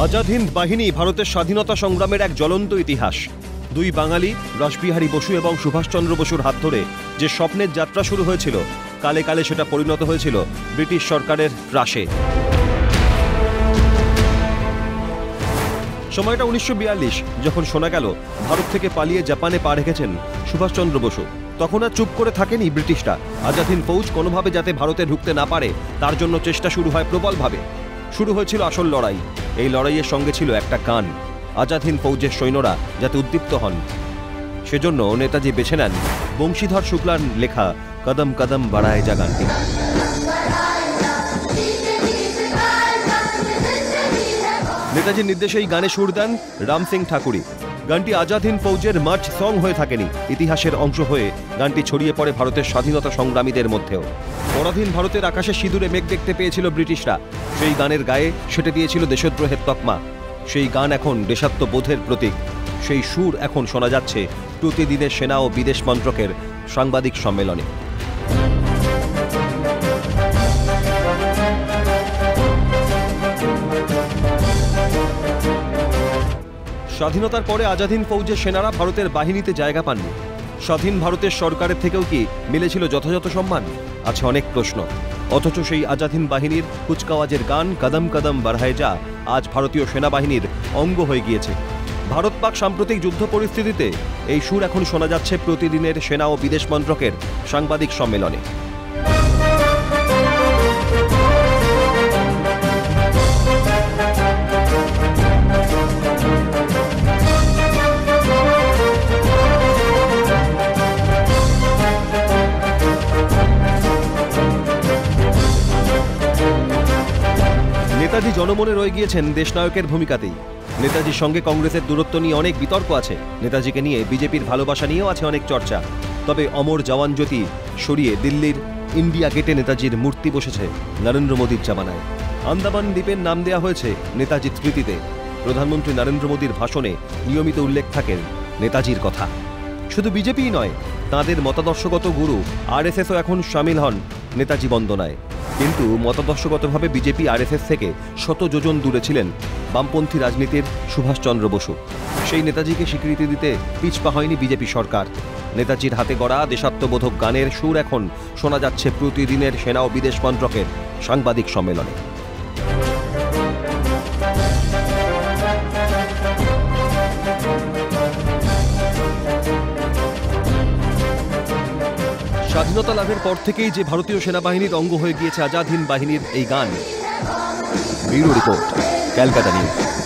আজাদ হিন্দ বাহিনী ভারতের স্বাধীনতা সংগ্রামের এক জ্বলন্ত ইতিহাস। দুই বাঙালি রাসবিহারী বসু এবং সুভাষচন্দ্র বসুর হাত ধরে যে স্বপ্নের যাত্রা শুরু হয়েছিল, কালে কালে সেটা পরিণত হয়েছিল ব্রিটিশ সরকারের ত্রাসে। সময়টা 1942, যখন শোনা গেল ভারত থেকে পালিয়ে জাপানে পা রেখেছেন সুভাষচন্দ্র বসু। তখন আর চুপ করে থাকেনি ব্রিটিশরা। আজাদ হিন্দ ফৌজ কোনোভাবে যাতে ভারতে ঢুকতে না পারে তার জন্য চেষ্টা শুরু হয় প্রবলভাবে। শুরু হয়েছিল আসল লড়াই। এই লড়াইয়ের সঙ্গে ছিল একটা গান, আজাদ হিন্দ ফৌজের সৈন্যরা যাতে উদ্দীপ্ত হন। সেজন্য নেতাজি বেছে নেন বংশীধর শুক্লার লেখা কদম কদম বাড়ায় যা গানটি। নেতাজির নির্দেশে এই গানে সুর দেন রাম সিং ঠাকুরি। গানটি আজাদ হিন্দ ফৌজের মার্চ সং হয়ে থাকেনি, ইতিহাসের অংশ হয়ে গানটি ছড়িয়ে পড়ে ভারতের স্বাধীনতা সংগ্রামীদের মধ্যেও। পরাধীন ভারতের আকাশে সিঁদুরে মেঘ দেখতে পেয়েছিল ব্রিটিশরা। সেই গানের গায়ে সেটে দিয়েছিল দেশদ্রোহের তকমা। সেই গান এখন দেশাত্মবোধের প্রতীক। সেই সুর এখন শোনা যাচ্ছে প্রতিদিনের সেনা ও বিদেশ মন্ত্রকের সাংবাদিক সম্মেলনে। স্বাধীনতার পরে আজাদ হিন্দ ফৌজের সেনারা ভারতের বাহিনীতে জায়গা পাননি। স্বাধীন ভারতের সরকারের থেকেও কি মিলেছিল যথাযথ সম্মান? আছে অনেক প্রশ্ন। অথচ সেই আজাদ হিন্দ বাহিনীর কুচকাওয়াজের গান কদম কদম বাড়ায় যা আজ ভারতীয় সেনাবাহিনীর অঙ্গ হয়ে গিয়েছে। ভারত পাক সাম্প্রতিক যুদ্ধ পরিস্থিতিতে এই সুর এখন শোনা যাচ্ছে প্রতিদিনের সেনা ও বিদেশ মন্ত্রকের সাংবাদিক সম্মেলনে। নেতাজি জনমনে রয়ে গিয়েছেন দেশনায়কের ভূমিকাতেই। নেতাজির সঙ্গে কংগ্রেসের দূরত্ব নিয়ে অনেক বিতর্ক আছে। নেতাজিকে নিয়ে বিজেপির ভালোবাসা নিয়েও আছে অনেক চর্চা। তবে অমর জওয়ান জ্যোতি সরিয়ে দিল্লির ইন্ডিয়া গেটে নেতাজির মূর্তি বসেছে নরেন্দ্র মোদীর জামানায়। আন্দামান দ্বীপের নাম দেওয়া হয়েছে নেতাজির স্মৃতিতে। প্রধানমন্ত্রী নরেন্দ্র মোদীর ভাষণে নিয়মিত উল্লেখ থাকেন নেতাজির কথা। শুধু বিজেপিই নয়, তাঁদের মতাদর্শগত গুরু আরএসএসও এখন সামিল হন নেতাজি বন্দনায়। কিন্তু মতাদর্শগতভাবে বিজেপি আরএসএস থেকে শত যোজন দূরে ছিলেন বামপন্থী রাজনীতির সুভাষচন্দ্র বসু। সেই নেতাজিকে স্বীকৃতি দিতে পিছপা হয়নি বিজেপি সরকার। নেতাজির হাতে গড়া দেশাত্মবোধক গানের সুর এখন শোনা যাচ্ছে প্রতিদিনের সেনা ও বিদেশ মন্ত্রকের সাংবাদিক সম্মেলনে। স্বাধীনতা লাভের পর থেকেই যে ভারতীয় সেনাবাহিনীর অঙ্গ হয়ে গিয়েছে আজাদ হিন্দ বাহিনীর এই গান। Bureau report, Calcutta news.